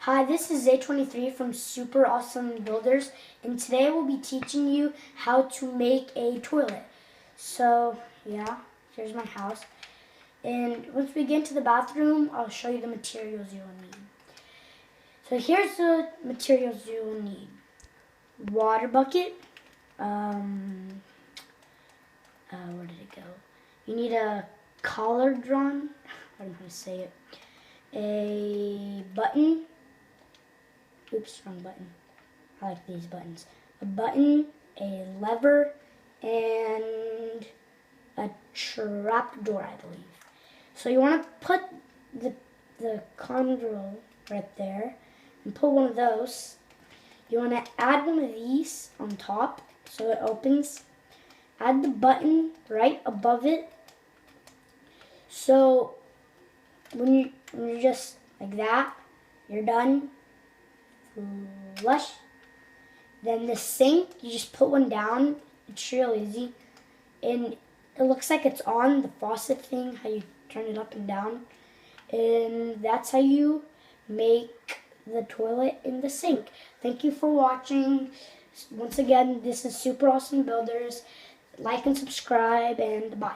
Hi, this is Zay23 from Super Awesome Builders, and today we'll be teaching you how to make a toilet. So, yeah, here's my house. And once we get into the bathroom, I'll show you the materials you will need. So here's the materials you will need. Water bucket. Where did it go? You need a collar drawn. I don't know how to say it. A button. Oops, wrong button. I like these buttons. A button, a lever, and a trap door, I believe. So you want to put the condrel right there and put one of those. You want to add one of these on top so it opens. Add the button right above it. So when you're just like that, you're done. Flush. Then the sink, you just put one down. It's real easy. And it looks like it's on the faucet thing, how you turn it up and down. And that's how you make the toilet in the sink. Thank you for watching. Once again, this is Super Awesome Builders. Like and subscribe, and bye.